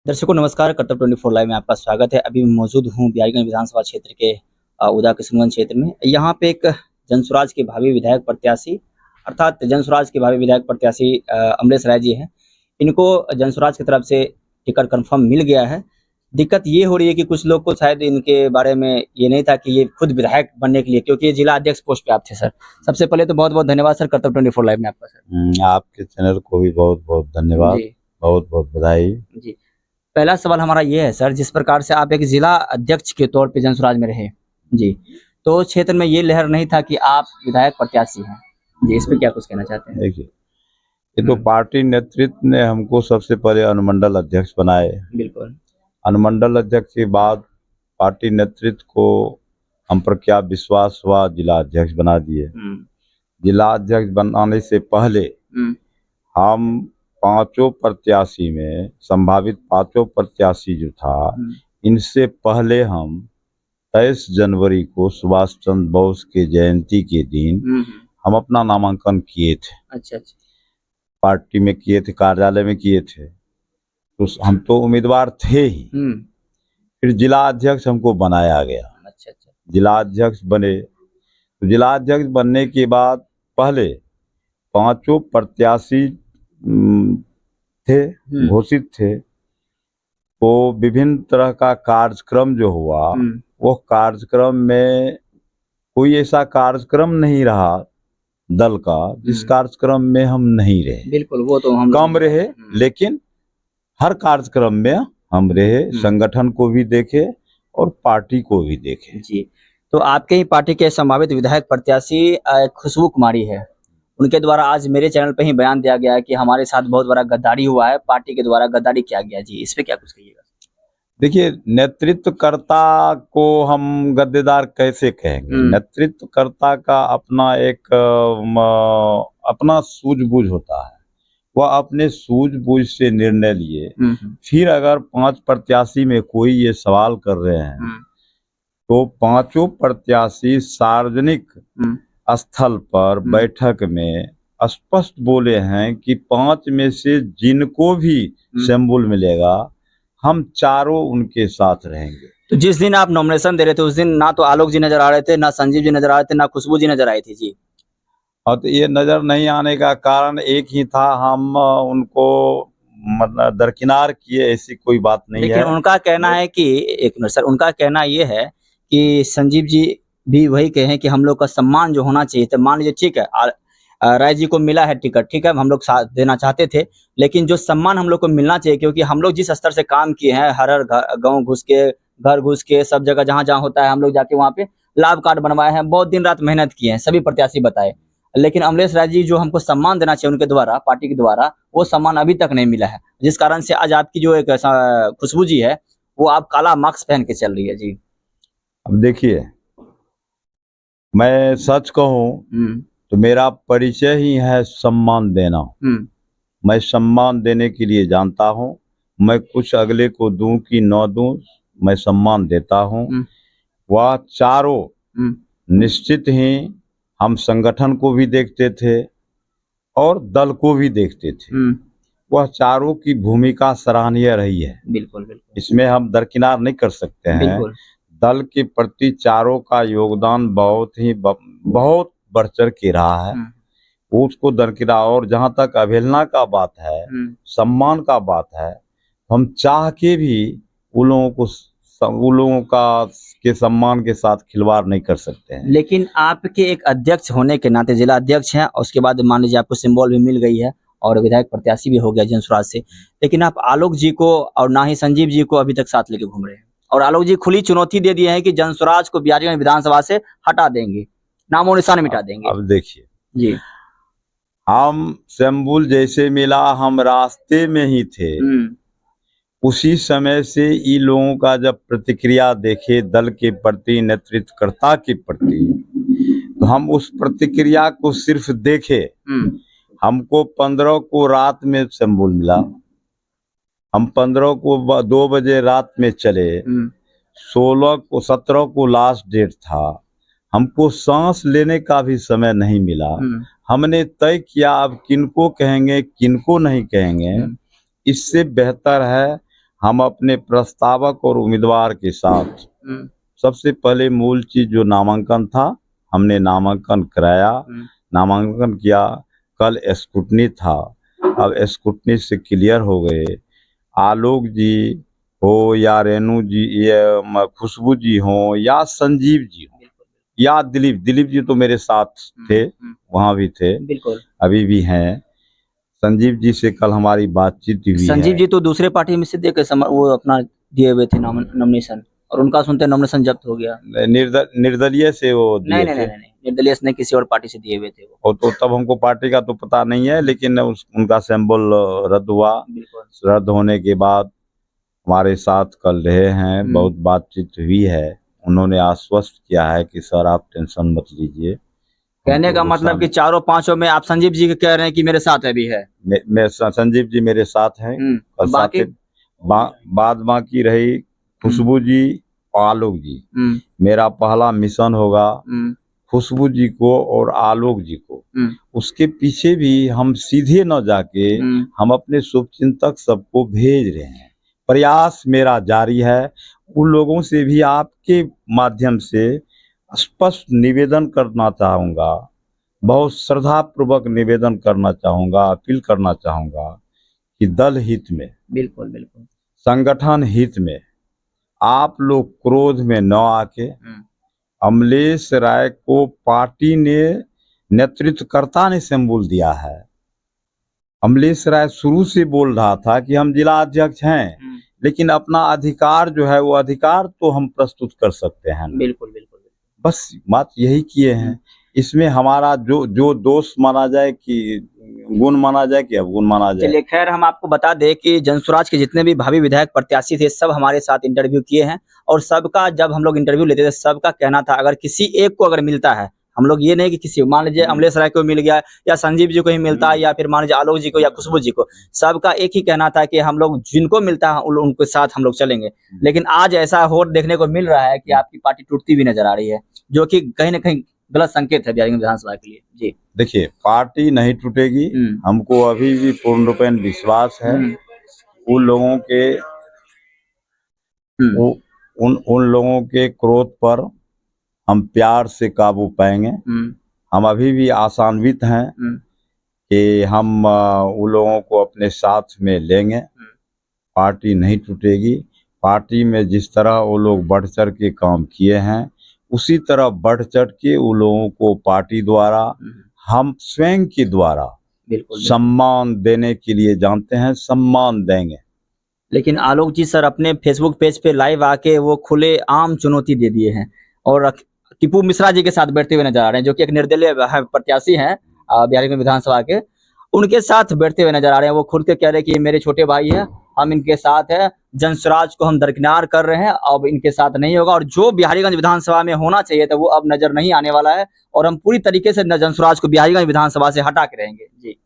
दर्शकों नमस्कार, कर्तव्य 24 लाइव में आपका स्वागत है। अभी मैं मौजूद हूँ बिहारीगंज विधानसभा क्षेत्र के उदा किशनगंज क्षेत्र में। यहाँ पे एक जनसुराज के भावी विधायक प्रत्याशी अर्थात जनसुराज के भावी विधायक प्रत्याशी अमलेश राय जी हैं। इनको जनसुराज की तरफ से टिकट कंफर्म मिल गया है। दिक्कत ये हो रही है कि कुछ लोग को शायद इनके बारे में ये नहीं था कि ये खुद विधायक बनने के लिए, क्योंकि ये जिला अध्यक्ष पोस्ट पे आप थे सर। सबसे पहले तो बहुत बहुत धन्यवाद सर, कर्तव्य 24 लाइव में आपका सर। आपके चैनल को भी बहुत बहुत धन्यवाद, जी बहुत बहुत बधाई। जी। पहला सवाल हमारा ये है सर, जिस प्रकार से आप एक जिला अध्यक्ष के तौर पे जनसुराज में रहे जी, तो क्षेत्र में ये लहर नहीं था कि आप विधायक प्रत्याशी हैं जी, इस पे क्या कुछ कहना चाहते हैं? देखिए, ये तो पार्टी नेतृत्व ने हमको सबसे पहले अनुमंडल अध्यक्ष बनाए। बिल्कुल। अनुमंडल अध्यक्ष के बाद पार्टी नेतृत्व को हम पर क्या विश्वास हुआ, जिला अध्यक्ष बना दिए। जिला अध्यक्ष बनाने से पहले हम पांचों प्रत्याशी में संभावित पांचों प्रत्याशी जो था, इनसे पहले हम 23 जनवरी को सुभाष चंद्र बोस के जयंती के दिन हम अपना नामांकन किए थे। अच्छा अच्छा। पार्टी में किए थे, कार्यालय में किए थे, तो हम तो उम्मीदवार थे ही। फिर जिला अध्यक्ष हमको बनाया गया। अच्छा अच्छा। जिला अध्यक्ष बने, तो जिला अध्यक्ष बनने के बाद पहले पांचों प्रत्याशी थे, घोषित थे। तो विभिन्न तरह का कार्यक्रम जो हुआ, वो कार्यक्रम में कोई ऐसा कार्यक्रम नहीं रहा दल का जिस कार्यक्रम में हम नहीं रहे। बिल्कुल, वो तो हम कम रहे, लेकिन हर कार्यक्रम में हम रहे, संगठन को भी देखे और पार्टी को भी देखे जी। तो आपके ही पार्टी के संभावित विधायक प्रत्याशी खुशबू कुमारी है, उनके द्वारा आज मेरे चैनल पे ही बयान दिया गया है कि हमारे साथ बहुत बड़ा गद्दारी हुआ है, पार्टी के द्वारा गद्दारी किया गया जी, इस पे क्या कुछ कहिएगा? देखिए, नेतृत्वकर्ता को हम गद्देदार कैसे कहेंगे? नेतृत्वकर्ता का अपना एक अपना सूझबूझ होता है, वह अपने सूझबूझ से निर्णय लिए। फिर अगर 5 प्रत्याशी में कोई ये सवाल कर रहे हैं, तो पांचों प्रत्याशी सार्वजनिक स्थल पर बैठक में स्पष्ट बोले हैं कि 5 में से जिनको भी सिंबल मिलेगा, हम चारों उनके साथ रहेंगे। तो जिस दिन आप नॉमिनेशन दे रहे थे उस दिन ना तो आलोक जी नजर आ रहे थे, ना संजीव जी नजर आ रहे थे, ना खुशबू जी नजर आई थी जी। और तो ये नजर नहीं आने का कारण एक ही था, हम उनको मतलब दरकिनार किए, ऐसी कोई बात नहीं है। लेकिन उनका कहना है कि एक मिनट सर, उनका कहना ये है कि संजीव जी भी वही कहे कि हम लोग का सम्मान जो होना चाहिए, तो मान लीजिए ठीक है राय जी को मिला है टिकट, ठीक है, हम लोग साथ देना चाहते थे, लेकिन जो सम्मान हम लोग को मिलना चाहिए, क्योंकि हम लोग जिस स्तर से काम किए हैं, हर गाँव घुस के, घर घुस के, सब जगह जहाँ जहाँ होता है हम लोग जाके वहाँ पे लाभ कार्ड बनवाए हैं, बहुत दिन रात मेहनत किए हैं, सभी प्रत्याशी बताए, लेकिन अमलेश राय जी जो हमको सम्मान देना चाहिए उनके द्वारा, पार्टी के द्वारा, वो सम्मान अभी तक नहीं मिला है, जिस कारण से आज आपकी जो एक खुशबू जी है, वो आप काला मास्क पहन के चल रही है जी। अब देखिए, मैं सच कहूं तो मेरा परिचय ही है सम्मान देना। मैं सम्मान देने के लिए जानता हूं, मैं कुछ अगले को दूं कि न दूं, मैं सम्मान देता हूं। वह चारों निश्चित ही हम संगठन को भी देखते थे और दल को भी देखते थे। वह चारों की भूमिका सराहनीय रही है, बिल्कुल बिल्कुल, इसमें हम दरकिनार नहीं कर सकते हैं। दल के प्रति चारों का योगदान बहुत बढ़ चढ़ के रहा है, उसको दरकिनार। और जहां तक अवहेलना का बात है, सम्मान का बात है, हम चाह के भी उन लोगों के सम्मान के साथ खिलवाड़ नहीं कर सकते हैं। लेकिन आपके एक अध्यक्ष होने के नाते, जिला अध्यक्ष हैं, और उसके बाद मान लीजिए आपको सिंबल भी मिल गई है और विधायक प्रत्याशी भी हो गया जनसुराज से, लेकिन आप आलोक जी को और ना ही संजीव जी को अभी तक साथ लेके घूम रहे हैं, और आलोक जी खुली चुनौती दे दिए हैं कि जनसुराज को बिहारीगंज विधानसभा से हटा देंगे, नामो निशान मिटा देंगे। अब देखिए जी, हम सिंबल जैसे मिला, हम रास्ते में ही थे, उसी समय से इन लोगों का जब प्रतिक्रिया देखे दल के प्रति, नेतृत्वकर्ता के प्रति, तो हम उस प्रतिक्रिया को सिर्फ देखे। हमको 15 को रात में सिंबल मिला, हम 15 को 2 बजे रात में चले, 17 को लास्ट डेट था, हमको सांस लेने का भी समय नहीं मिला। हमने तय किया अब किनको कहेंगे किनको नहीं कहेंगे, इससे बेहतर है हम अपने प्रस्तावक और उम्मीदवार के साथ सबसे पहले मूल चीज जो नामांकन था, हमने नामांकन कराया, नामांकन किया। कल स्क्रूटनी था, अब स्क्रूटनी से क्लियर हो गए। आलोक जी हो या रेणु जी, ये खुशबू जी हो या संजीव जी हो या दिलीप जी तो मेरे साथ थे, वहां भी थे, बिल्कुल अभी भी हैं। संजीव जी से कल हमारी बातचीत हुई संजीव है। जी तो दूसरे पार्टी में से देकर वो अपना दिए हुए थे नॉमिनेशन, और उनका सुनते नॉमिनेशन जब्त हो गया। निर्दलीय से वो नहीं दिए थे। निर्दलीय से नहीं, किसी और पार्टी से दिए हुए थे वो। और तो तब हमको पार्टी का तो पता नहीं है, लेकिन उनका सिंबल रद्द हुआ। बिल्कुल रद्द होने के बाद हमारे साथ कल रहे हैं, बहुत बातचीत हुई है। उन्होंने आश्वस्त किया है कि सर आप टेंशन मत लीजिए। कहने का मतलब कि चारों पांचों में आप संजीव जी के कह रहे हैं कि मेरे साथ अभी है। मैं संजीव जी मेरे साथ हैं। और बाकी बाद बाकी रही खुशबू जी और आलोक जी। मेरा पहला मिशन होगा खुशबू जी को और आलोक जी को। उसके पीछे भी हम सीधे न जाके हम अपने शुभचिंतक सबको भेज रहे हैं। प्रयास मेरा जारी है। उन लोगों से भी आपके माध्यम से स्पष्ट निवेदन करना चाहूंगा, बहुत श्रद्धा पूर्वक निवेदन करना चाहूंगा, अपील करना चाहूंगा कि दल हित में, बिल्कुल बिल्कुल संगठन हित में आप लोग क्रोध में न आके, अमलेश राय को पार्टी ने नेतृत्वकर्ता ने सिंबल दिया है। अमलेश राय शुरू से बोल रहा था कि हम जिला अध्यक्ष हैं, लेकिन अपना अधिकार जो है वो अधिकार तो हम प्रस्तुत कर सकते हैं। बिल्कुल बिल्कुल बस बात यही किए हैं। इसमें हमारा जो दोष माना जाए कि गुण माना जाए कि अवगुण माना जाए। चलिए खैर, हम आपको बता दें कि जनसुराज के जितने भी भावी विधायक प्रत्याशी थे सब हमारे साथ इंटरव्यू किए हैं, और सबका जब हम लोग इंटरव्यू लेते थे सबका कहना था अगर किसी एक को अगर मिलता है, हम लोग ये नहीं कि किसी, मान लीजिए अमलेश राय को मिल गया या संजीव जी को ही मिलता है या फिर मान लीजिए आलोक जी को या खुशबू जी को, सबका एक ही कहना था कि हम लोग जिनको मिलता है उनके साथ हम लोग चलेंगे। लेकिन आज ऐसा हो देखने को मिल रहा है कि आपकी पार्टी टूटती भी नजर आ रही है, जो कि कहीं ना कहीं गलत संकेत है बिहार विधानसभा के लिए। जी देखिए, पार्टी नहीं टूटेगी, हमको अभी भी पूर्ण रूपेण विश्वास है। उन लोगों के उन लोगों के क्रोध पर हम प्यार से काबू पाएंगे। हम अभी भी आशान्वित हैं कि हम उन लोगों को अपने साथ में लेंगे। पार्टी नहीं टूटेगी। पार्टी में जिस तरह वो लोग बढ़ चढ़ के काम किए हैं, उसी तरह बढ़ चढ़ के उन लोगों को पार्टी द्वारा, हम स्वयं के द्वारा सम्मान देने के लिए जानते हैं, सम्मान देंगे। लेकिन आलोक जी सर अपने फेसबुक पेज पे लाइव आके वो खुले आम चुनौती दे दिए हैं, और टीपू मिश्रा जी के साथ बैठते हुए नजर आ रहे हैं, जो कि एक निर्दलीय प्रत्याशी हैं बिहार विधानसभा के, उनके साथ बैठते हुए नजर आ रहे हैं। वो खुद के कह रहे हैं कि ये मेरे छोटे भाई है, हम इनके साथ है, जनसुराज को हम दरकिनार कर रहे हैं, अब इनके साथ नहीं होगा, और जो बिहारीगंज विधानसभा में होना चाहिए था वो अब नजर नहीं आने वाला है, और हम पूरी तरीके से जनसुराज को बिहारीगंज विधानसभा से हटा के रहेंगे। जी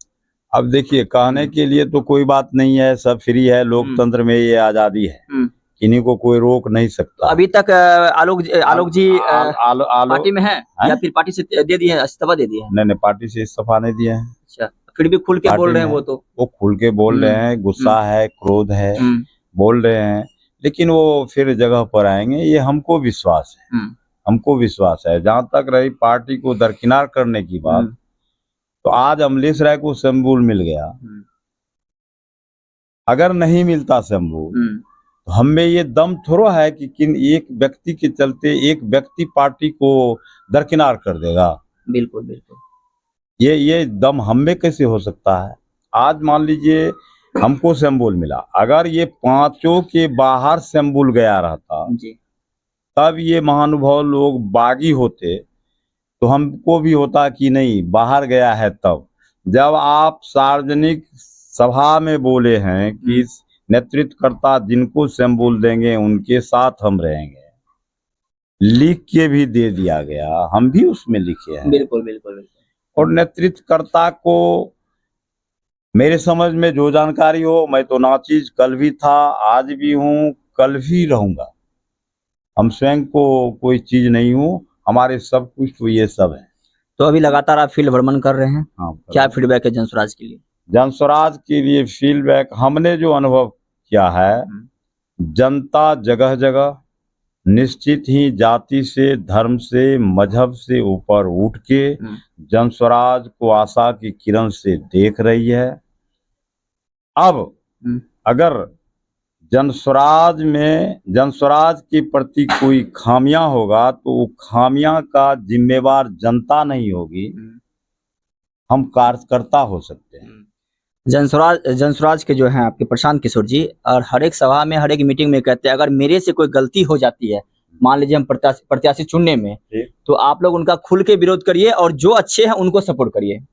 अब देखिए, कहने के लिए तो कोई बात नहीं है, सब फ्री है, लोकतंत्र में ये आजादी है, किन्हीं को कोई रोक नहीं सकता। अभी तक आलोक जी पार्टी में है या फिर पार्टी से दे दिए हैं, इस्तीफा दे दिए हैं? नहीं, पार्टी से इस्तीफा नहीं दिया है। अच्छा, फिर भी खुल के बोल रहे हैं। वो खुल के बोल रहे हैं, गुस्सा है, क्रोध है, बोल रहे हैं, लेकिन वो फिर जगह पर आएंगे, ये हमको विश्वास है। हमको विश्वास है। जहां तक रही पार्टी को दरकिनार करने की बात, तो आज अमलेश राय को सिंबल मिल गया, अगर नहीं मिलता सिंबल तो हम में ये दम थोड़ा है कि किन एक व्यक्ति के चलते एक व्यक्ति पार्टी को दरकिनार कर देगा। बिल्कुल बिल्कुल, ये दम हम में कैसे हो सकता है। आज मान लीजिए हमको सिंबल मिला, अगर ये पांचों के बाहर सिंबल गया रहता जी, तब ये महानुभाव लोग बागी होते, तो हमको भी होता कि नहीं बाहर गया है। तब जब आप सार्वजनिक सभा में बोले हैं कि नेतृत्वकर्ता जिनको सिंबल देंगे उनके साथ हम रहेंगे, लिख के भी दे दिया गया, हम भी उसमें लिखे हैं। बिल्कुल बिल्कुल बिल्कुल। और नेतृत्वकर्ता को मेरे समझ में जो जानकारी हो, मैं तो नाचीज कल भी था, आज भी हूँ, कल भी रहूंगा। हम स्वयं को कोई चीज नहीं हूँ, हमारे सब कुछ तो ये सब है। तो अभी लगातार आप फील्ड भ्रमण कर रहे हैं। हाँ, क्या फीडबैक है जनसुराज के लिए? जनसुराज के लिए फीडबैक, हमने जो अनुभव किया है जनता जगह जगह निश्चित ही जाति से, धर्म से, मजहब से ऊपर उठ के जन स्वराज को आशा की किरण से देख रही है। अब अगर जन स्वराज के प्रति कोई खामियां होगा तो वो खामियां का जिम्मेवार जनता नहीं होगी, हम कार्यकर्ता हो सकते हैं। जनस्वराज के जो हैं आपके प्रशांत किशोर जी, और हर एक सभा में, हर एक मीटिंग में कहते हैं अगर मेरे से कोई गलती हो जाती है, मान लीजिए हम प्रत्याशी चुनने में, तो आप लोग उनका खुल के विरोध करिए और जो अच्छे हैं उनको सपोर्ट करिए।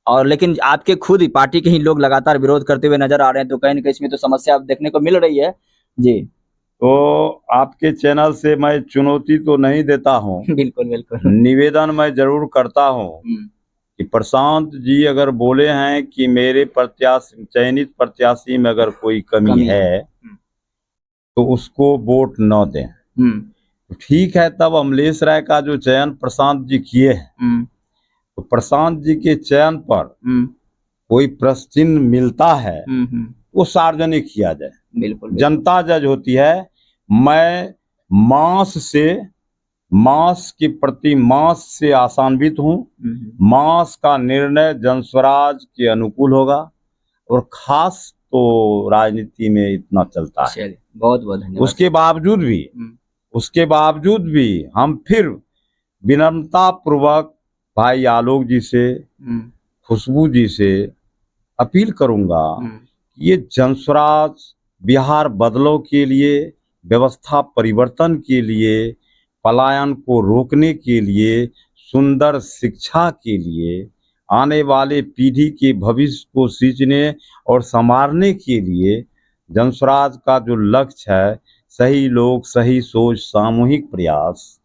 और लेकिन आपके खुद पार्टी के ही लोग लगातार विरोध करते हुए नजर आ रहे हैं, तो कहीं ना कहीं इसमें तो समस्या देखने को मिल रही है जी। तो आपके चैनल से मैं चुनौती तो नहीं देता हूँ, बिल्कुल बिल्कुल, निवेदन मैं जरूर करता हूँ कि प्रशांत जी अगर बोले हैं कि मेरे चयनित प्रत्याशी में अगर कोई कमी है तो उसको वोट न दें, तो ठीक है। तब अमलेश राय का जो चयन प्रशांत जी किए हैं, तो प्रशांत जी के चयन पर कोई प्रश्न चिन्ह मिलता है वो सार्वजनिक किया जाए। बिल्कुल, जनता जज होती है। मैं मास के प्रति मास से आशान्वित हूँ। मास का निर्णय जनस्वराज के अनुकूल होगा, और खास तो राजनीति में इतना चलता है। बहुत बहुत धन्यवाद। उसके बावजूद भी हम फिर विनम्रता पूर्वक भाई आलोक जी से, खुशबू जी से अपील करूंगा कि ये जनस्वराज बिहार बदलाव के लिए, व्यवस्था परिवर्तन के लिए, पलायन को रोकने के लिए, सुंदर शिक्षा के लिए, आने वाले पीढ़ी के भविष्य को सींचने और संवारने के लिए जनस्वराज का जो लक्ष्य है, सही लोग, सही सोच, सामूहिक प्रयास,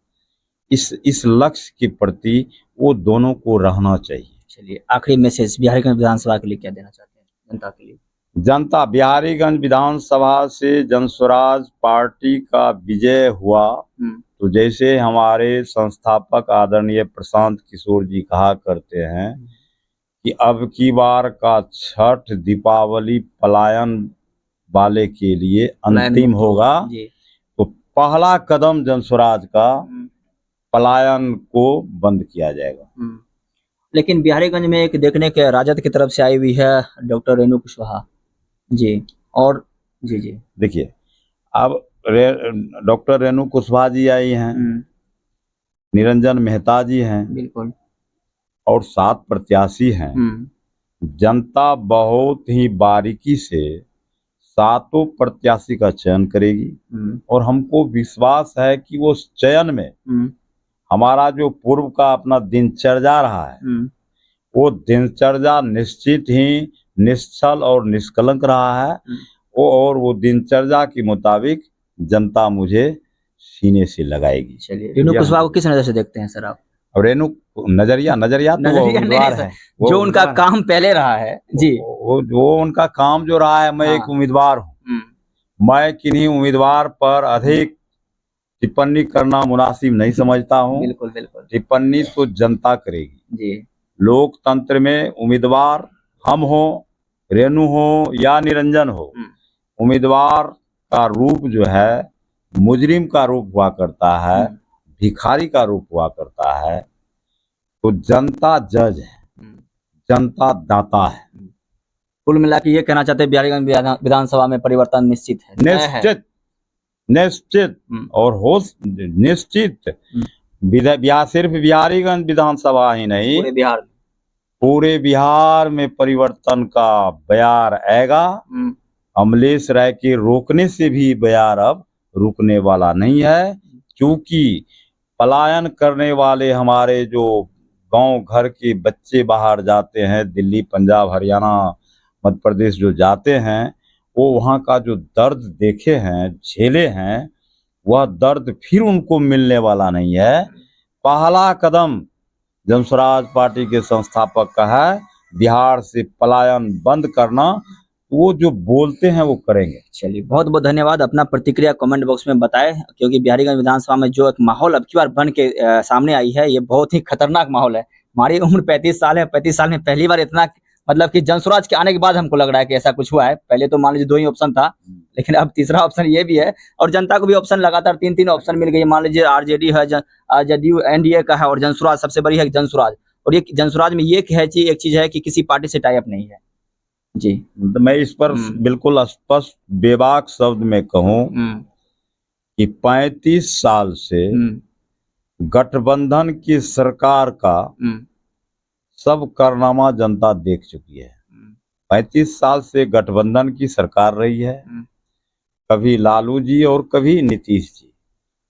इस लक्ष्य के प्रति वो दोनों को रहना चाहिए। चलिए, आखिरी मैसेज बिहारीगंज विधानसभा के लिए क्या देना चाहते हैं जनता के लिए? जनता, बिहारीगंज विधानसभा से जनस्वराज पार्टी का विजय हुआ तो जैसे हमारे संस्थापक आदरणीय प्रशांत किशोर जी कहा करते हैं कि अब की बार का छठ दीपावली पलायन वाले के लिए अंतिम होगा, तो पहला कदम जनस्वराज का पलायन को बंद किया जाएगा। लेकिन बिहारीगंज में एक देखने के राजद की तरफ से आई हुई है डॉक्टर रेणु कुशवाहा जी, और जी देखिए, अब डॉक्टर रेणु कुशवाहा जी आई हैं, निरंजन मेहता जी हैं, बिल्कुल, और 7 प्रत्याशी हैं। जनता बहुत ही बारीकी से 7 प्रत्याशी का चयन करेगी, और हमको विश्वास है कि वो चयन में हमारा जो पूर्व का अपना दिनचर्या रहा है, वो दिनचर्या निश्चित ही निश्चल और निष्कलंक रहा है, और वो दिनचर्या के मुताबिक जनता मुझे सीने से लगाएगी। चलिए, रेणु कुशवाहा को किस नजर से देखते हैं सर आप? रेणु नजरिया तो उम्मीदवार है, जो उनका काम पहले रहा है जी, वो उनका काम जो रहा है, मैं एक उम्मीदवार हूँ। मैं किन्हीं उम्मीदवार पर अधिक टिप्पणी करना मुनासिब नहीं समझता हूँ। बिल्कुल बिल्कुल, टिप्पणी तो जनता करेगी जी। लोकतंत्र में उम्मीदवार हम हो, रेणु हो या निरंजन हो, उम्मीदवार का रूप जो है मुजरिम का रूप हुआ करता है, भिखारी का रूप हुआ करता है। तो जनता जज है, जनता दाता है। कुल मिला के ये कहना चाहते हैं बिहारीगंज विधानसभा में परिवर्तन निश्चित है, निश्चित और हो निश्चित। सिर्फ बिहारीगंज विधानसभा ही नहीं, पूरे बिहार में परिवर्तन का बयार आएगा। अमलेश राय के रोकने से भी बयार अब रुकने वाला नहीं है, क्योंकि पलायन करने वाले हमारे जो गांव घर के बच्चे बाहर जाते हैं, दिल्ली, पंजाब, हरियाणा, मध्य प्रदेश जो जाते हैं, वो वहाँ का जो दर्द देखे हैं, झेले हैं, वह दर्द फिर उनको मिलने वाला नहीं है। पहला कदम जनस्वराज पार्टी के संस्थापक का है बिहार से पलायन बंद करना, वो जो बोलते हैं वो करेंगे। चलिए, बहुत बहुत धन्यवाद। अपना प्रतिक्रिया कमेंट बॉक्स में बताएं, क्योंकि बिहारीगंज विधानसभा में जो एक माहौल अब की बार बन के सामने आई है, ये बहुत ही खतरनाक माहौल है। हमारी उम्र 35 साल है, 35 साल में पहली बार इतना मतलब कि जनसुराज के आने के बाद हमको लग रहा है कि ऐसा कुछ हुआ है। पहले तो मान लीजिए 2 ही ऑप्शन था, लेकिन अब तीसरा ऑप्शन ये भी है और जनता को भी ऑप्शन लगातार 3-3 ऑप्शन मिल गई है। मान लीजिए आरजेडी है, जदयू एनडीए का है और जनसुराज सबसे बड़ी है जनसुराज। और ये जनसुराज में ये है एक चीज है कि किसी पार्टी से टाई अप नहीं है। जी। तो मैं इस पर बिल्कुल स्पष्ट बेबाक शब्द में कहूं कि 35 साल से गठबंधन की सरकार का सब कारनामा जनता देख चुकी है। 35 साल से गठबंधन की सरकार रही है, कभी लालू जी और कभी नीतीश जी,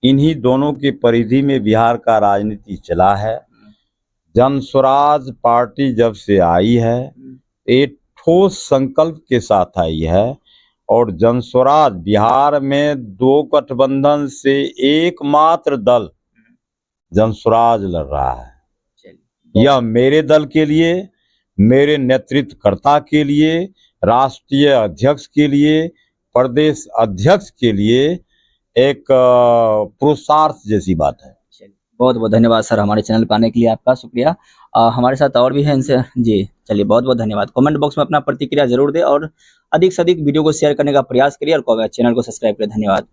इन्हीं दोनों की परिधि में बिहार का राजनीति चला है। जनसुराज पार्टी जब से आई है एक ठोस संकल्प के साथ आई है और जनसुराज बिहार में 2 गठबंधन से एकमात्र दल जनसुराज लड़ रहा है। यह मेरे दल के लिए, मेरे नेतृत्वकर्ता के लिए, राष्ट्रीय अध्यक्ष के लिए, प्रदेश अध्यक्ष के लिए एक पुरुषार्थ जैसी बात है। बहुत बहुत धन्यवाद सर, हमारे चैनल पर आने के लिए आपका शुक्रिया। हमारे साथ और भी हैं इनसे जी, चलिए बहुत बहुत धन्यवाद। कमेंट बॉक्स में अपना प्रतिक्रिया जरूर दें और अधिक से अधिक वीडियो को शेयर करने का प्रयास करिए और चैनल को सब्सक्राइब करें। धन्यवाद।